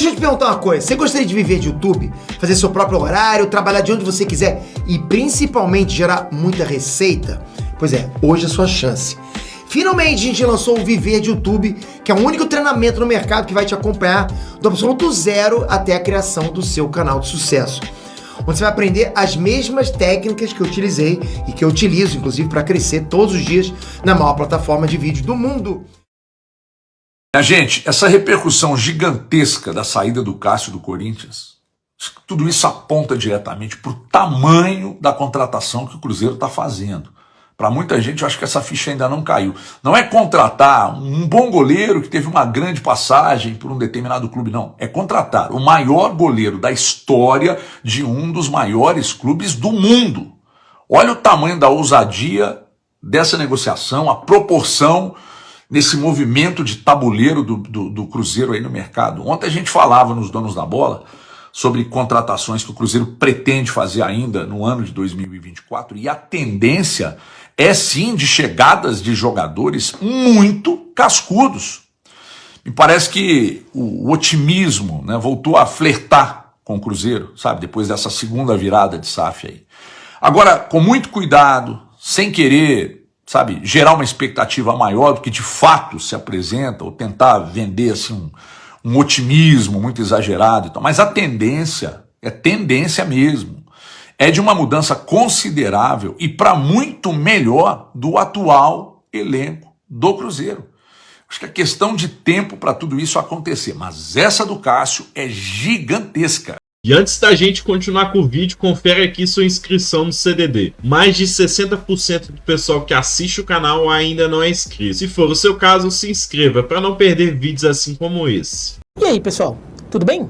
deixa eu te perguntar uma coisa. Você gostaria de viver de YouTube? Fazer seu próprio horário, trabalhar de onde você quiser e principalmente gerar muita receita? Pois é, hoje é a sua chance. Finalmente a gente lançou o Viver de YouTube, que é o único treinamento no mercado que vai te acompanhar do absoluto zero até a criação do seu canal de sucesso. Onde você vai aprender as mesmas técnicas que eu utilizei e que eu utilizo, inclusive, para crescer todos os dias na maior plataforma de vídeo do mundo. Gente, essa repercussão gigantesca da saída do Cássio do Corinthians, tudo isso aponta diretamente para o tamanho da contratação que o Cruzeiro está fazendo. Para muita gente, eu acho que essa ficha ainda não caiu. Não é contratar um bom goleiro que teve uma grande passagem por um determinado clube, não. É contratar o maior goleiro da história de um dos maiores clubes do mundo. Olha o tamanho da ousadia dessa negociação, a proporção nesse movimento de tabuleiro do Cruzeiro aí no mercado. Ontem a gente falava nos Donos da Bola sobre contratações que o Cruzeiro pretende fazer ainda no ano de 2024 e a tendência é sim de chegadas de jogadores muito cascudos. Me parece que o otimismo, né, voltou a flertar com o Cruzeiro, sabe, depois dessa segunda virada de SAF aí. Agora, com muito cuidado, sem querer, sabe, gerar uma expectativa maior do que de fato se apresenta, ou tentar vender assim um otimismo muito exagerado e tal. Mas a tendência, é tendência mesmo, é de uma mudança considerável e para muito melhor do atual elenco do Cruzeiro. Acho que é questão de tempo para tudo isso acontecer, mas essa do Cássio é gigantesca. E antes da gente continuar com o vídeo, confere aqui sua inscrição no CDD. Mais de 60% do pessoal que assiste o canal ainda não é inscrito. Se for o seu caso, se inscreva para não perder vídeos assim como esse. E aí, pessoal, tudo bem?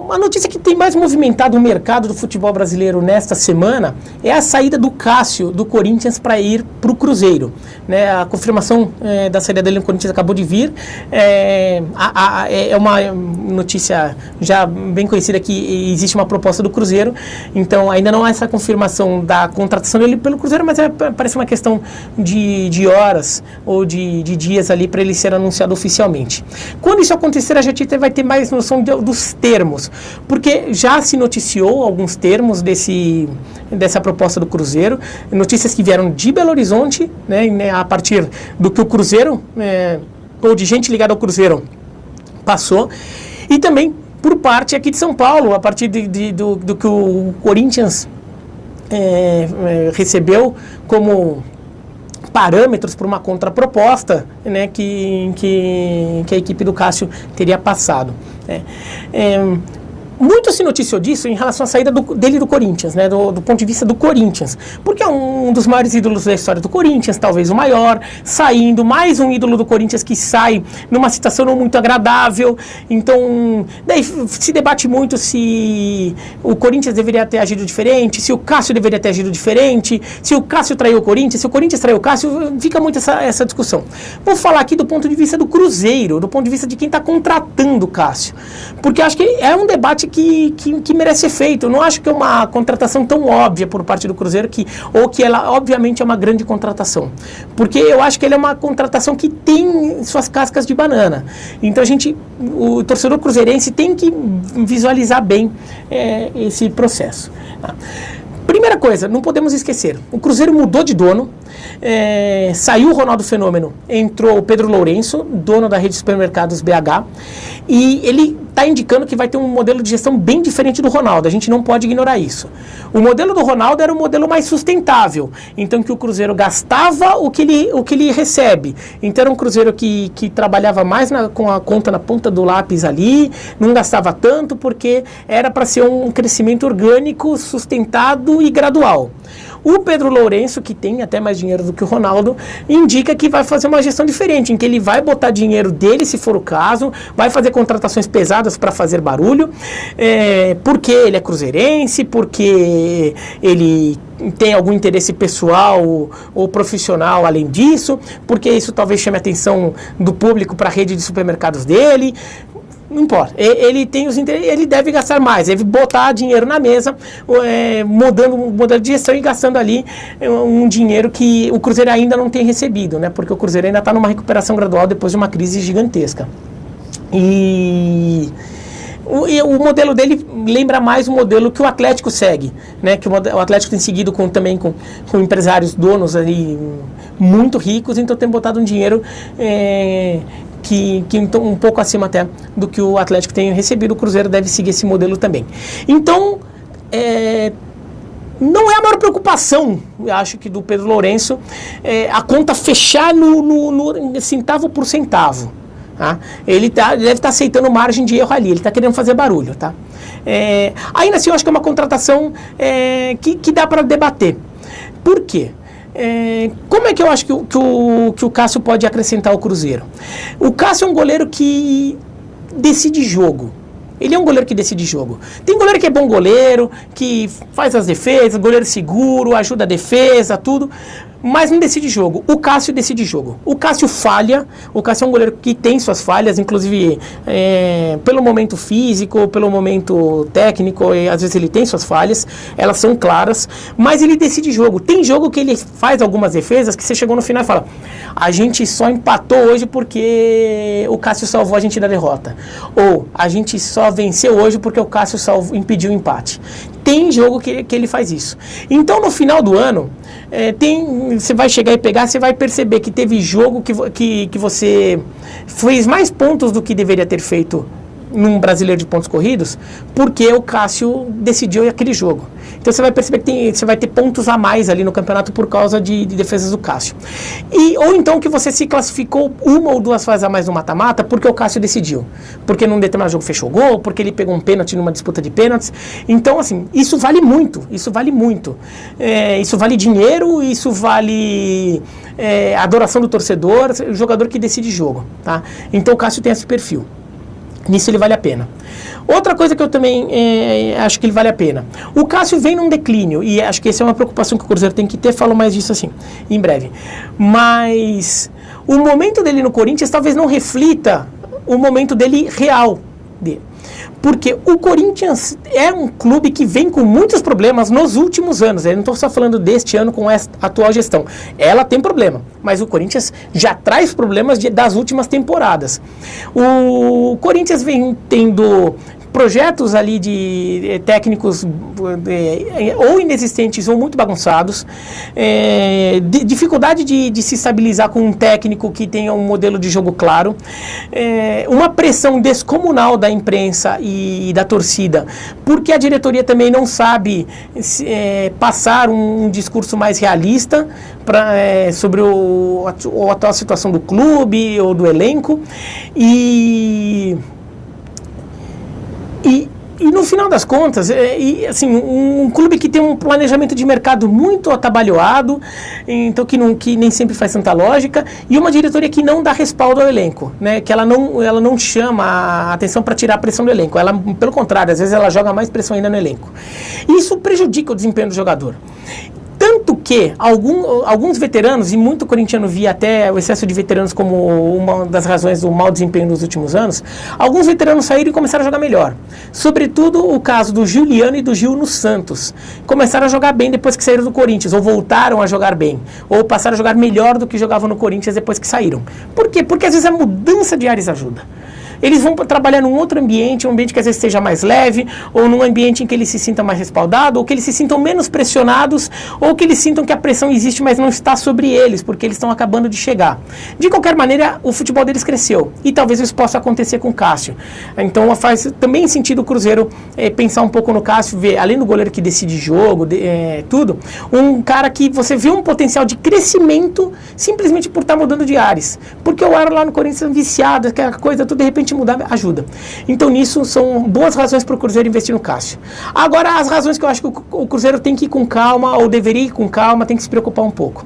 A notícia que tem mais movimentado o mercado do futebol brasileiro nesta semana é a saída do Cássio do Corinthians para ir para o Cruzeiro. Né, a confirmação da saída dele no Corinthians acabou de vir. É uma notícia já bem conhecida que existe uma proposta do Cruzeiro. Então ainda não há essa confirmação da contratação dele pelo Cruzeiro, mas parece uma questão de horas ou de dias ali para ele ser anunciado oficialmente. Quando isso acontecer, a gente vai ter mais noção dos termos, porque já se noticiou alguns termos dessa proposta do Cruzeiro, notícias que vieram de Belo Horizonte, né, a partir do que o Cruzeiro, ou de gente ligada ao Cruzeiro, passou, e também por parte aqui de São Paulo, a partir do que o Corinthians recebeu como parâmetros para uma contraproposta, né, que a equipe do Cássio teria passado. Muito se noticiou disso em relação à saída dele do Corinthians, né, do ponto de vista do Corinthians, porque é um dos maiores ídolos da história do Corinthians, talvez o maior, saindo, mais um ídolo do Corinthians que sai numa situação não muito agradável. Então, daí se debate muito se o Corinthians deveria ter agido diferente, se o Cássio deveria ter agido diferente, se o Cássio traiu o Corinthians, se o Corinthians traiu o Cássio, fica muito essa discussão. Vou falar aqui do ponto de vista do Cruzeiro, do ponto de vista de quem está contratando o Cássio, porque acho que é um debate que merece ser feito. Eu não acho que é uma contratação tão óbvia por parte do Cruzeiro, ou que ela obviamente é uma grande contratação, porque eu acho que ela é uma contratação que tem suas cascas de banana. Então o torcedor cruzeirense tem que visualizar bem esse processo. Primeira coisa, não podemos esquecer, o Cruzeiro mudou de dono, saiu o Ronaldo Fenômeno, entrou o Pedro Lourenço, dono da rede de supermercados BH, e ele está indicando que vai ter um modelo de gestão bem diferente do Ronaldo. A gente não pode ignorar isso. O modelo do Ronaldo era um modelo mais sustentável, então que o Cruzeiro gastava o que ele recebe. Então era um Cruzeiro que trabalhava mais com a conta na ponta do lápis ali, não gastava tanto porque era para ser um crescimento orgânico, sustentado e gradual. O Pedro Lourenço, que tem até mais dinheiro do que o Ronaldo, indica que vai fazer uma gestão diferente, em que ele vai botar dinheiro dele, se for o caso, vai fazer contratações pesadas para fazer barulho, porque ele é cruzeirense, porque ele tem algum interesse pessoal ou profissional além disso, porque isso talvez chame a atenção do público para a rede de supermercados dele. Não importa, ele tem os interesses, ele deve gastar mais, deve botar dinheiro na mesa, mudando o modelo de gestão e gastando ali um dinheiro que o Cruzeiro ainda não tem recebido, né? Porque o Cruzeiro ainda está numa recuperação gradual depois de uma crise gigantesca. E o modelo dele lembra mais o modelo que o Atlético segue, né? Que o Atlético tem seguido também com empresários donos ali muito ricos, então tem botado um dinheiro que um pouco acima até do que o Atlético tem recebido. O Cruzeiro deve seguir esse modelo também. Então, não é a maior preocupação, eu acho, que do Pedro Lourenço a conta fechar no centavo por centavo. Tá? Ele deve estar aceitando margem de erro ali, ele está querendo fazer barulho. Tá? Ainda assim, eu acho que é uma contratação que dá para debater. Por quê? Como é que eu acho que o Cássio pode acrescentar ao Cruzeiro? O Cássio é um goleiro que decide jogo. Ele é um goleiro que decide jogo. Tem goleiro que é bom goleiro, que faz as defesas, goleiro seguro, ajuda a defesa, tudo, mas não decide jogo. O Cássio decide jogo. O Cássio falha. O Cássio é um goleiro que tem suas falhas, inclusive pelo momento físico, pelo momento técnico, e às vezes ele tem suas falhas, elas são claras, mas ele decide jogo. Tem jogo que ele faz algumas defesas que você chegou no final e fala: a gente só empatou hoje porque o Cássio salvou a gente da derrota. Ou a gente só venceu hoje porque o Cássio impediu o empate. Tem jogo que ele faz isso. Então, no final do ano, você vai chegar e pegar, você vai perceber que teve jogo que você fez mais pontos do que deveria ter feito num brasileiro de pontos corridos, porque o Cássio decidiu aquele jogo. Então você vai perceber que você vai ter pontos a mais ali no campeonato por causa de defesas do Cássio. Ou então que você se classificou uma ou duas fases a mais no mata-mata porque o Cássio decidiu. Porque num determinado jogo fechou gol, porque ele pegou um pênalti numa disputa de pênaltis. Então, assim, isso vale muito. Isso vale muito. Isso vale dinheiro, isso vale adoração do torcedor, o jogador que decide jogo. Tá? Então o Cássio tem esse perfil. Nisso ele vale a pena. Outra coisa que eu também acho que ele vale a pena. O Cássio vem num declínio, e acho que essa é uma preocupação que o Cruzeiro tem que ter, falo mais disso assim, em breve. Mas o momento dele no Corinthians talvez não reflita o momento dele real. Porque o Corinthians é um clube que vem com muitos problemas nos últimos anos. Eu não estou só falando deste ano com a atual gestão. Ela tem problema, mas o Corinthians já traz problemas das últimas temporadas. O Corinthians vem tendo projetos ali de técnicos ou inexistentes ou muito bagunçados, dificuldade de se estabilizar com um técnico que tenha um modelo de jogo claro, uma pressão descomunal da imprensa e da torcida, porque a diretoria também não sabe passar um discurso mais realista sobre a atual situação do clube ou do elenco, E no final das contas, assim, um clube que tem um planejamento de mercado muito atabalhoado, então que nem sempre faz tanta lógica, e uma diretoria que não dá respaldo ao elenco, né? Que ela não chama a atenção para tirar a pressão do elenco. Ela, pelo contrário, às vezes ela joga mais pressão ainda no elenco. E isso prejudica o desempenho do jogador. Tanto que alguns veteranos, e muito corintiano via até o excesso de veteranos como uma das razões do mau desempenho nos últimos anos, alguns veteranos saíram e começaram a jogar melhor. Sobretudo o caso do Juliano e do Gil no Santos. Começaram a jogar bem depois que saíram do Corinthians, ou voltaram a jogar bem, ou passaram a jogar melhor do que jogavam no Corinthians depois que saíram. Por quê? Porque às vezes a mudança de ares ajuda. Eles vão trabalhar num outro ambiente, um ambiente que às vezes seja mais leve, ou num ambiente em que eles se sintam mais respaldados, ou que eles se sintam menos pressionados, ou que eles sintam que a pressão existe, mas não está sobre eles, porque eles estão acabando de chegar. De qualquer maneira, o futebol deles cresceu, e talvez isso possa acontecer com o Cássio. Então faz também sentido o Cruzeiro pensar um pouco no Cássio, ver, além do goleiro que decide jogo, tudo, um cara que você vê um potencial de crescimento simplesmente por estar mudando de ares. Porque o ar lá no Corinthians viciado, aquela coisa, tudo de repente mudar ajuda. Então nisso são boas razões para o Cruzeiro investir no Cássio. Agora, as razões que eu acho que o Cruzeiro tem que ir com calma, ou deveria ir com calma, tem que se preocupar um pouco.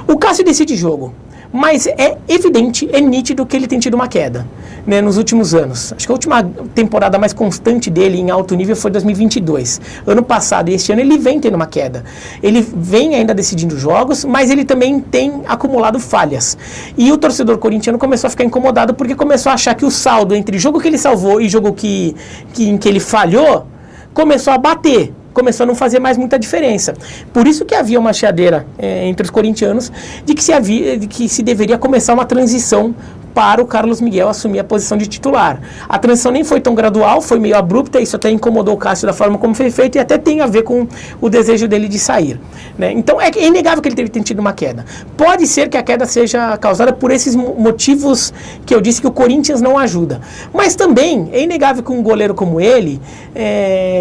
O Cássio decide jogo, mas é evidente, é nítido que ele tem tido uma queda, né, nos últimos anos. Acho que a última temporada mais constante dele em alto nível foi 2022. Ano passado e este ano ele vem tendo uma queda. Ele vem ainda decidindo jogos, mas ele também tem acumulado falhas. E o torcedor corintiano começou a ficar incomodado porque começou a achar que o saldo entre jogo que ele salvou e jogo em que ele falhou começou a bater. Começou a não fazer mais muita diferença. Por isso que havia uma chiadeira entre os corintianos de que se deveria começar uma transição para o Carlos Miguel assumir a posição de titular. A transição nem foi tão gradual, foi meio abrupta, isso até incomodou o Cássio da forma como foi feito e até tem a ver com o desejo dele de sair, né? Então é inegável que ele tenha tido uma queda. Pode ser que a queda seja causada por esses motivos que eu disse que o Corinthians não ajuda. Mas também é inegável que um goleiro como ele,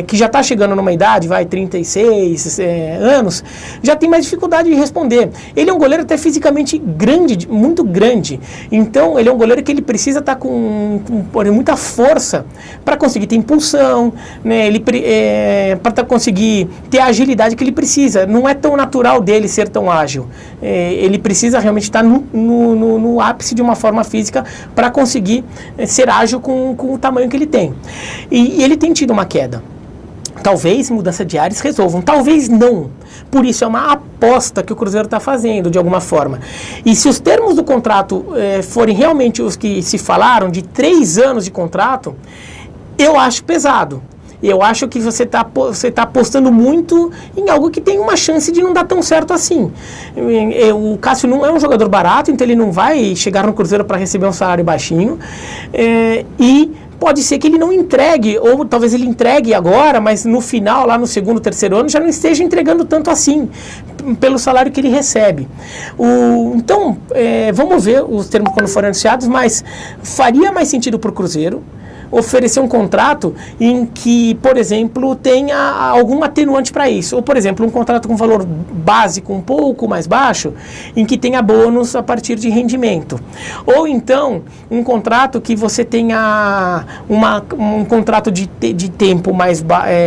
que já está chegando numa idade, 36 anos, já tem mais dificuldade de responder. Ele é um goleiro até fisicamente grande, muito grande. Então ele é um goleiro que ele precisa estar com muita força para conseguir ter impulsão, né? Para conseguir ter a agilidade que ele precisa. Não é tão natural dele ser tão ágil. Ele precisa realmente estar no ápice de uma forma física para conseguir ser ágil com o tamanho que ele tem. E ele tem tido uma queda. Talvez mudança de ares resolvam, talvez não. Por isso é uma aposta que o Cruzeiro está fazendo, de alguma forma. E se os termos do contrato forem realmente os que se falaram, de 3 anos de contrato, eu acho pesado. Eu acho que você tá apostando muito em algo que tem uma chance de não dar tão certo assim. O Cássio não é um jogador barato, então ele não vai chegar no Cruzeiro para receber um salário baixinho. E pode ser que ele não entregue, ou talvez ele entregue agora, mas no final, lá no segundo, terceiro ano, já não esteja entregando tanto assim, pelo salário que ele recebe. Então, vamos ver os termos quando forem anunciados, mas faria mais sentido para o Cruzeiro oferecer um contrato em que, por exemplo, tenha algum atenuante para isso. Ou, por exemplo, um contrato com valor básico um pouco mais baixo, em que tenha bônus a partir de rendimento. Ou então, um contrato que você tenha um contrato de tempo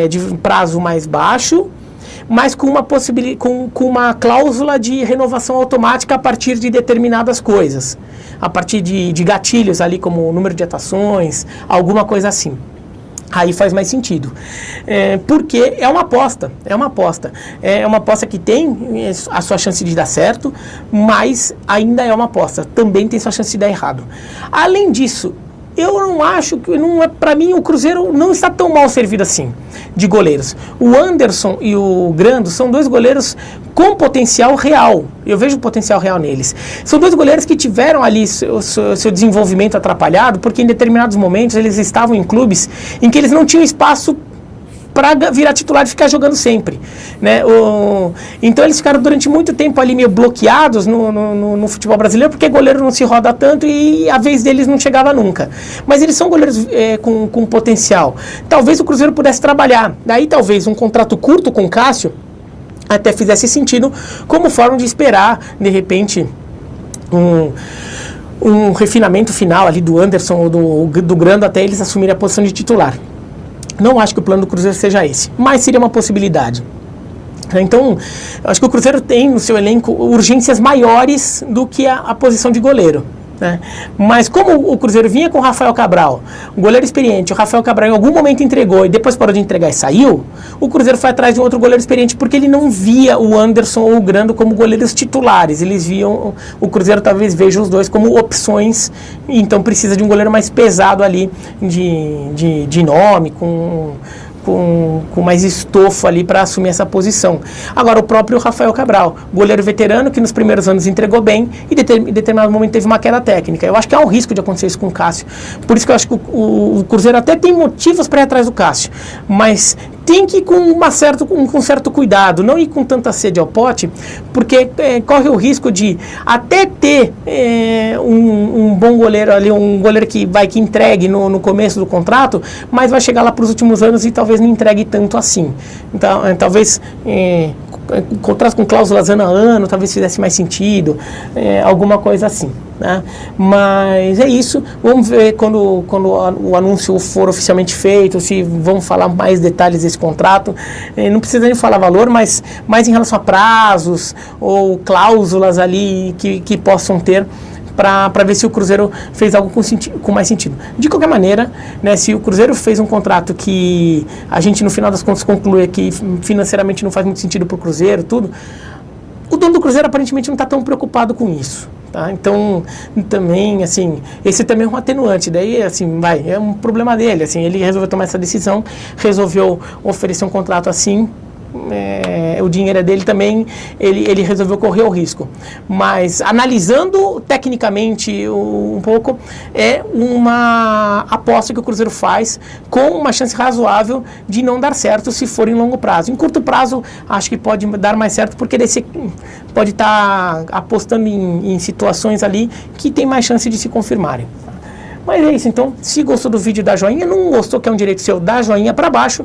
de prazo mais baixo, mas com uma cláusula de renovação automática a partir de determinadas coisas, a partir de gatilhos ali, como o número de atuações, alguma coisa assim. Aí faz mais sentido, porque é uma aposta que tem a sua chance de dar certo, mas ainda é uma aposta, também tem sua chance de dar errado. Além disso, eu não acho que, para mim, o Cruzeiro não está tão mal servido assim de goleiros. O Anderson e o Grando são 2 goleiros com potencial real. Eu vejo potencial real neles. São 2 goleiros que tiveram ali seu desenvolvimento atrapalhado, porque em determinados momentos eles estavam em clubes em que eles não tinham espaço para virar titular e ficar jogando sempre, né? Então eles ficaram durante muito tempo ali meio bloqueados no futebol brasileiro, porque goleiro não se roda tanto e a vez deles não chegava nunca. Mas eles são goleiros com potencial. Talvez o Cruzeiro pudesse trabalhar. Daí talvez um contrato curto com o Cássio até fizesse sentido como forma de esperar, de repente, um refinamento final ali do Anderson ou do Grando até eles assumirem a posição de titular. Não acho que o plano do Cruzeiro seja esse, mas seria uma possibilidade. Então, acho que o Cruzeiro tem no seu elenco urgências maiores do que a posição de goleiro, né? Mas como o Cruzeiro vinha com o Rafael Cabral, um goleiro experiente, o Rafael Cabral em algum momento entregou e depois parou de entregar e saiu, o Cruzeiro foi atrás de um outro goleiro experiente porque ele não via o Anderson ou o Grando como goleiros titulares. Eles viam, o Cruzeiro talvez veja os dois como opções, então precisa de um goleiro mais pesado ali, de nome, com mais estofo ali para assumir essa posição. Agora, o próprio Rafael Cabral, goleiro veterano que nos primeiros anos entregou bem e em determinado momento teve uma queda técnica. Eu acho que há um risco de acontecer isso com o Cássio. Por isso que eu acho que o Cruzeiro até tem motivos para ir atrás do Cássio, mas tem que ir com certo cuidado, não ir com tanta sede ao pote, porque corre o risco de até ter um bom goleiro ali, um goleiro que entregue no começo do contrato, mas vai chegar lá para os últimos anos e talvez não entregue tanto assim. Então, talvez contrato com cláusulas ano a ano, talvez fizesse mais sentido, alguma coisa assim, né? Mas é isso, vamos ver quando o anúncio for oficialmente feito, se vão falar mais detalhes desse contrato. Não precisa nem falar valor, mas mais em relação a prazos ou cláusulas ali que possam ter, para ver se o Cruzeiro fez algo com mais sentido. De qualquer maneira, né, se o Cruzeiro fez um contrato que a gente no final das contas conclui que financeiramente não faz muito sentido para o Cruzeiro, tudo, o dono do Cruzeiro aparentemente não está tão preocupado com isso. Tá? Então, também, assim, esse também é um atenuante, daí, assim, é um problema dele, assim, ele resolveu tomar essa decisão, resolveu oferecer um contrato assim, o dinheiro é dele também, ele resolveu correr o risco. Mas analisando tecnicamente um pouco, é uma aposta que o Cruzeiro faz com uma chance razoável de não dar certo se for em longo prazo. Em curto prazo, acho que pode dar mais certo, porque daí você pode estar apostando em situações ali que tem mais chance de se confirmarem. Mas é isso, então, se gostou do vídeo, dá joinha, não gostou, que é um direito seu, dá joinha para baixo.